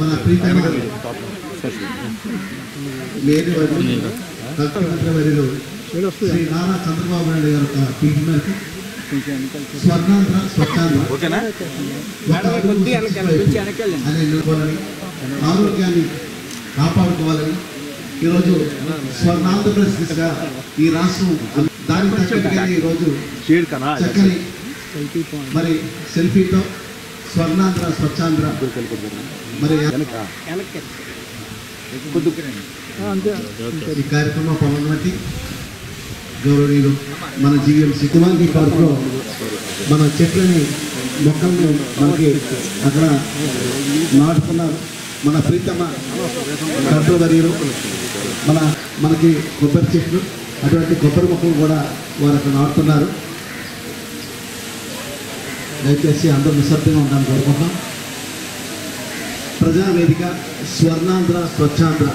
మన ప్రీతమ లేని వర్యులు శ్రీ నారా చంద్రబాబు నాయుడు గారి యొక్క పిలుపు మేరకు స్వర్ణాంధ్ర స్వచ్ఛాంధ్ర అనే నిలుపుకోవాలని ఆరోగ్యాన్ని కాపాడుకోవాలని ఈరోజు స్వర్ణాంధ్రప్రదేశ్ దిశగా ఈ రాష్ట్రం దాని తగ్గట్టుగా ఈరోజు చక్కని మరి సెల్ఫీతో స్వర్ణాంధ్ర స్వచ్ఛాంధ్ర మరి ఈ కార్యక్రమం పాల్గొన్నటువంటి గౌరవనీయులు మన జీవీఎంసీ కుమార్కి పార్కులో మన చెట్లని మొక్కలను మనకి అక్కడ నాటుకున్నారు. మన ప్రీతమ కర్తవర్యులు మనకి కొబ్బరి చెట్లు అటువంటి కొబ్బరి మొక్కలు కూడా వారు అక్కడ నాటుతున్నారు. దయచేసి అందరూ నిశ్శబ్దంగా ఉండాలని కోరుకుంటున్నాం. ప్రజావేదిక స్వర్ణాంధ్ర స్వచ్ఛాంధ్ర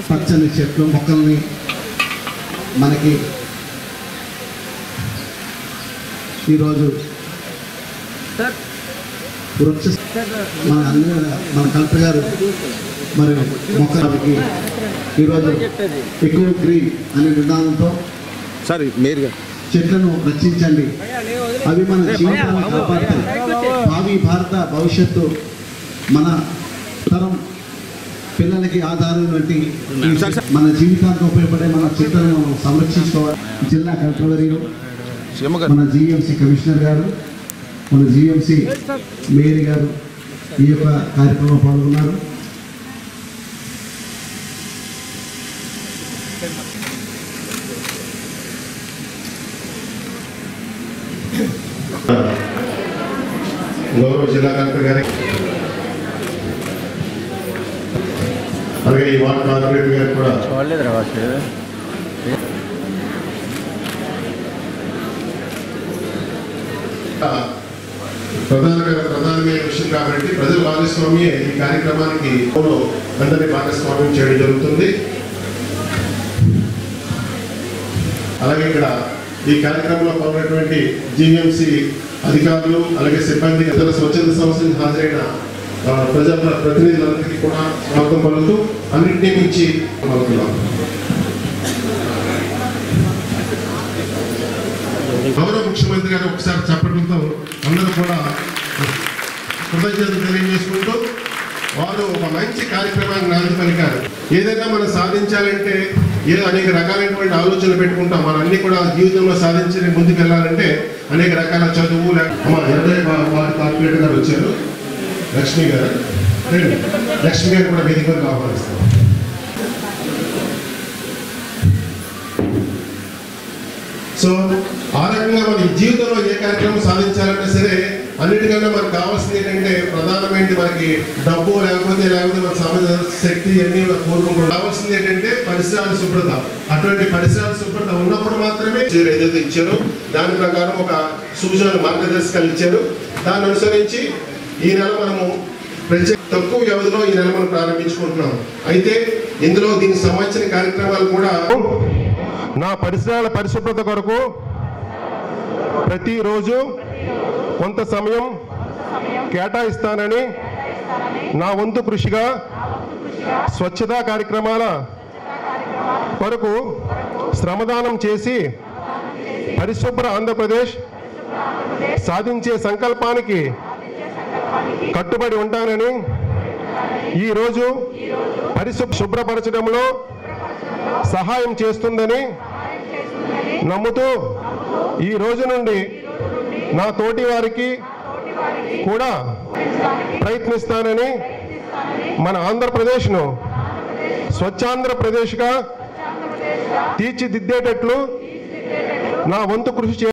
పచ్చని చెట్లు మొక్కల్ని మనకి ఈరోజు మన కలెక్టర్ గారు మరి మొక్కలకి ఈరోజు ఎక్కువ గ్రీన్ అనే విధానంతో చెట్లను రక్షించండి, అవి మన జీవితాలను కాపాడుతాయి, భావి భారత భవిష్యత్తు మన తరం పిల్లలకి ఆధారం వంటి మన జీవితానికి ఉపయోగపడే మన చెట్లను సంరక్షించుకోవాలి. జిల్లా కలెక్టర్ గారు, మన జీఎంసీ కమిషనర్ గారు, మన జీఎంసీ మేయర్ గారు ఈ యొక్క కార్యక్రమంలో పాల్గొన్నారు. గౌరవ జిల్లా కలెక్టర్ గారికి, అలాగే ఈ వార్డు కార్పొరేటర్ గారికి కూడా ప్రధానమైన విషయం కాబట్టి ప్రజల భాగస్వామ్యే ఈ కార్యక్రమానికి అందరినీ భాగస్వామ్యం చేయడం జరుగుతుంది. అలాగే ఇక్కడ ఈ కార్యక్రమంలో పాల్గొన్నటువంటి జీవీఎంసీ అధికారులు అలాగే సిబ్బంది ఇతర స్వచ్ఛంద సంస్థలకు హాజరైన ప్రజా ప్రతినిధులందరికీ కూడా స్వాగతం పలుకుతూ అన్నింటినీ మించి పలుకుతున్నాం. గౌరవ ముఖ్యమంత్రి గారు ఒకసారి చెప్పడంతో అందరూ కూడా కృతజ్ఞతలు తెలియజేసుకుంటూ వారు ఒక మంచి కార్యక్రమాన్ని నాంది పలికారు. ఏదైనా మనం సాధించాలంటే ఏదో అనేక రకాలైనటువంటి ఆలోచనలు పెట్టుకుంటాం. మనం అన్ని కూడా జీవితంలో సాధించి ముందుకు వెళ్ళాలంటే అనేక రకాల చదువు వార్డు కార్పొరేటర్ గారు వచ్చారు, లక్ష్మి గారు. లక్ష్మి గారు కూడా వేదికగా ఆహ్వానిస్తాం. సో ఆ రకంగా మన జీవితంలో ఏ కార్యక్రమం సాధించాలన్నా సరే అన్నిటికన్నా మనకు కావాల్సింది ఏంటంటే ప్రధానమైనది మనకి డబ్బు లేకపోతే మన సమాజ శక్తి అన్ని కోరుకుంటాం. కావాల్సింది ఏంటంటే పరిసరాల శుభ్రత. అటువంటి పరిసరాల శుభ్రత ఉన్నప్పుడు మాత్రమే ఏదైతే ఇచ్చారో దాని ప్రకారం ఒక సూచనలు మార్గదర్శకాలు ఇచ్చారు. దాన్ని అనుసరించి ఈ నెల మనము ప్రత్యేక తక్కువ వ్యవధిలో ఈ నెల మనం ప్రారంభించుకుంటున్నాం. అయితే ఇందులో దీనికి సంబంధించిన కార్యక్రమాలు కూడా నా పరిసరాల పరిశుభ్రత కొరకు ప్రతిరోజు కొంత సమయం కేటాయిస్తానని నా వంతు కృషిగా స్వచ్ఛతా కార్యక్రమాల కొరకు శ్రమదానం చేసి పరిశుభ్ర ఆంధ్రప్రదేశ్ సాధించే సంకల్పానికి కట్టుబడి ఉంటానని ఈరోజు శుభ్రపరచడంలో సహాయం చేస్తుందని నమ్ముతూ ఈ రోజు నుండి నా తోటి వారికి కూడా ప్రయత్నిస్తానని మన ఆంధ్రప్రదేశ్ను స్వచ్ఛాంధ్రప్రదేశ్గా తీర్చిదిద్దేటట్లు నా వంతు కృషి